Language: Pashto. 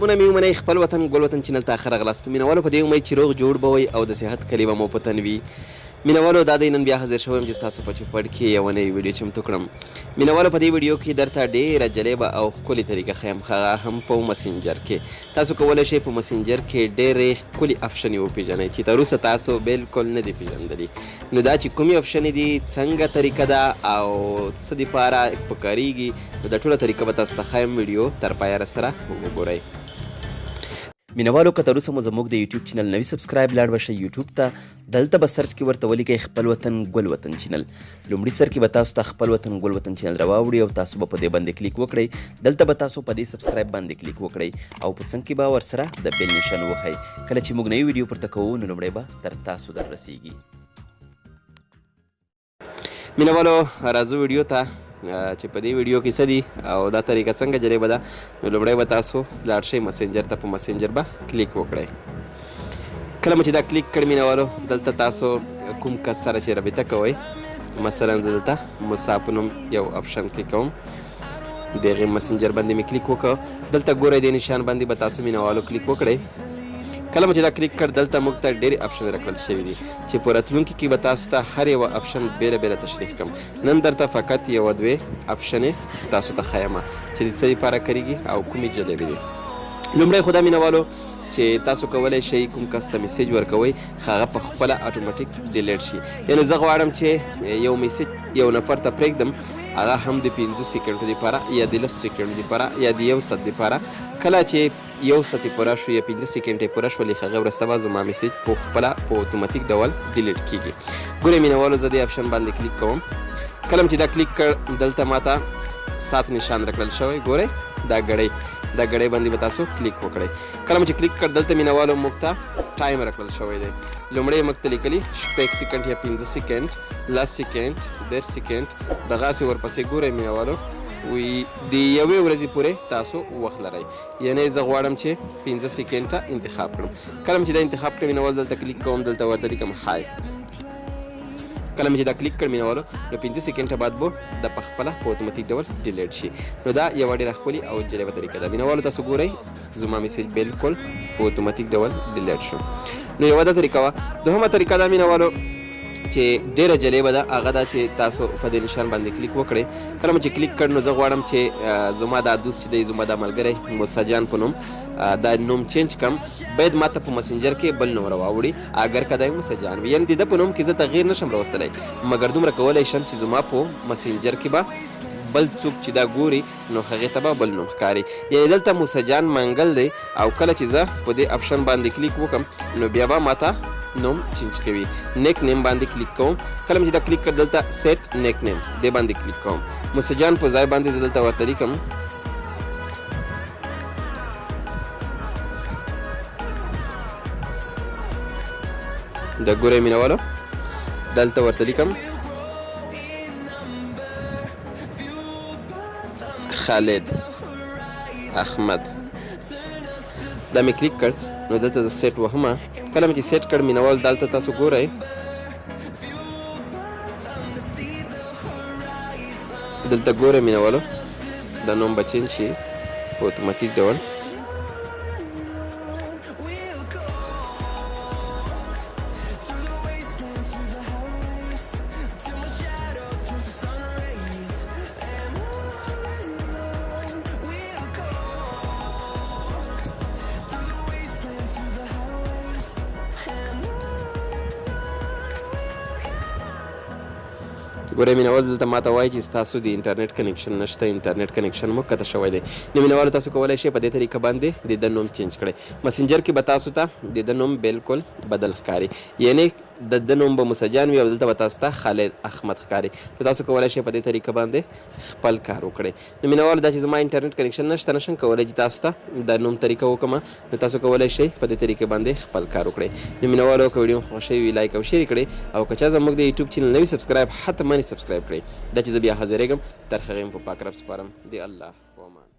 مونږ مې ومنئ خپل وطن ګل وطن چینل ته ښه راغلاست. مینوالو په دې امید چې روغ جوړ به وئ او د صحت کلي به مو په تن وي. مینوالو دا دی نن بیا حاضر شوی یم چې ستاسو په چوپړ کې یوه نوې ویډیو چمتو کړم. مینوالو په دې ویډیو کې درته ډېره جالبه او ښکلې طریقه ښیم، هغه هم په مسنجر کې. تاسو کولی شئ په مسنجر کې ډېرې ښکلې افشنې وپېژنئ چې تر اوسه تاسو بالکل نه دي پېژندلي. نو دا چې کومې افشنې دي، څنګه طریقه ده او څه دپاره پکارېږي، نو دا ټوله طریقه به تاسو ته ښیم. ویډیو تر پایه راسره وګورئ. مینوالو که تر اوسه مو زموږ د یوټیوب چینل نوي سبسکرایب لاړ به شئ یوټیوب ته. دلته به سرچ کې ورته ولیکئ خپل وطن ګل وطن چینل. لومړي سر کې به تاسو ته خپل وطن ګل وطن چینل راواوړي او تاسو به په دې باندې کلیک وکړئ. دلته به تاسو په دې سبسکرایب باندې کلیک وکړئ او په څنګ کې به ورسره د بیل نشان وښئ. کله چې موږ نوې ویډیو پورته کوو نو لومړی به تر تاسو در رسیږي. مینوالو راځو ویډیو ته چې په دې ویډیو کې څه دي او دا طریقه څنګه جریبه ده. نو لومړی به تاسو لاړ شئ مسنجر ته، په مسنجر به کلیک وکړئ. کله مو چې دا کلیک کړ مینوالو، دلته تاسو کوم کس سره چې رابطه کوئ، مثلا زه دلته موسا په نوم یو آپشن کلیک کوم، د هغې مسنجر باندې مې کلیک وکړ. دلته ګورئ دې نشان باندې به تاسو مینوالو کلیک وکړئ. کله مو چې دا کلیک کړ، دلته موږ ته ډېرې آپشن راکړل شوي دي چې په راتلونکي کې به تاسو ته هر یوه آپشن بېله بېله تشریح کړم. نن درته فقط یوه دوې آپشنې تاسو ته ښیم چې د څه دپاره کارېږي او کومې جالبې دي. لومړی خو دا مینوالو چې تاسو کولی شئ کوم کس ته میسیج ورکوئ، هغه په خپله اټومیټیک ډیلیټ شي. یعنې زه غواړم چې یو میسیج یو نفر ته پرېږدم، هغه هم د 5 سیکنډو دپاره یا د 10 سیکنډو دپاره یا د 1 ساعت دپاره. کله چې 1 ساعت یې پوره شو یا 5 سیکنډ یې پوره شولې، هغه وروسته به زما میسیج په خپله په اتوماتیک ډول ډیلیټ کېږي. ګورئ مینوالو زه دې آپشن باندې کلیک کوم. کله چې دا کلیک کړ، دلته ماته سات نشان راکړل شوی. ګورئ دا ګړۍ باندې به تاسو کلیک وکړئ. کله چې کلیک کړ، دلته مینوالو موږ ته ټایم راکړل شوی دی. لومړی موږ ته لیکلي 6 سیکنډ یا 5 سیکنډ، 10 سیکنډ، 10 سیکنډ، دغسې ورپسې ګورئ مینوالو وی د یوې ورځې پورې تاسو وخت لرئ. یعنې زه غواړم چې 15 سیکنډ ته انتخاب کړم. کله چې دا انتخاب کړم مینوالو، دلته کلیک کوم، دلته ورته لیکم های. کله چې دا کلیک کړم مینوالو، نو 15 سیکنډ بعد به د په خپله په اتوماتیک ډول ډیلیټ شي. نو دا یوه ډېره ښکلې او جالبه طریقه ده. مینوالو تاسو ګورئ زما میسیج بالکل په اتوماتیک ډول ډیلیټ شو. نو یوه دا طریقه وه. دوهمه طریقه دا مینوالو چې ډېره جالبه ده، هغه دا چې تاسو په دې نشان باندې کلیک وکړئ. کله مو چې کلیک کړ، نو زه غواړم چې زما دا دوست چې دی، زما دا ملګری موسا جان په نوم، دا نوم چینج کړم. باید ماته په مسنجر کې بل نوم راواوړي، اگر که دا موسا جان وي. یعنې د ده په نوم کې زه تغییر نشم راوستلی، مګر دومره کولی شم چې زما په مسنجر کې به بل څوک چې دا ګوري نو هغې ته به بل نوم ښکاري. یعنې دلته موسا جان منګل دی، او کله چې زه په دې آپشن باندې کلیک وکړم، نو بیا به ماته نوم چینج کوي. نیک نیم باندې کلیک کوم. کله چې دا کلیک کړ، دلته سیټ نیک نیم دې باندې کلیک کوم. موسا جان په ځای باندې زه دلته ورته لیکم د ګورئ مینوالو، دلته ورته لیکم خالد احمد. دا مې کلیک کړ، نو دلته زه سیټ وهمه. کله مې چې سیټ کړ مینوال، دلته تاسو ګورئ دلته ګورئ مینوالو دا نوم به چینج شي په اتوماتیک ډول. ګورئ مینوال دلته ماته وایي چې ستاسو د انټرنیټ کنیکشن نشته، انټرنیټ کنیکشن مو قطع شوی دی. نو مینوالو تاسو کولی شئ په دې طریقه باندې د ده نوم چینج کړئ. مسنجر کې به تاسو ته د ده نوم بالکل بدل ښکاري، یعنې د ده نوم به موسا جان وي او دلته به تاسو ته خالد احمد ښکاري. نو تاسو کولی شئ په دې طریقه باندې خپل کار وکړئ. نو مینوالو دا چې زما انټرنیټ کنیکشن نشته، نشم کولی چې تاسو ته د نوم طریقه وکړم، نو تاسو کولی شئ په دې طریقې باندې خپل کار وکړئ. نو مینوالو که ویډیو خوښوي وي لایک او شیر کړئ، او که چا زموږ د یوټیوب چینل نوي سبسکرایب حتما سبسکرایب کړئ. دا چې زه بیا حاضرېږم، تر هغې مو په پاک رب سپارم. د الله په امان.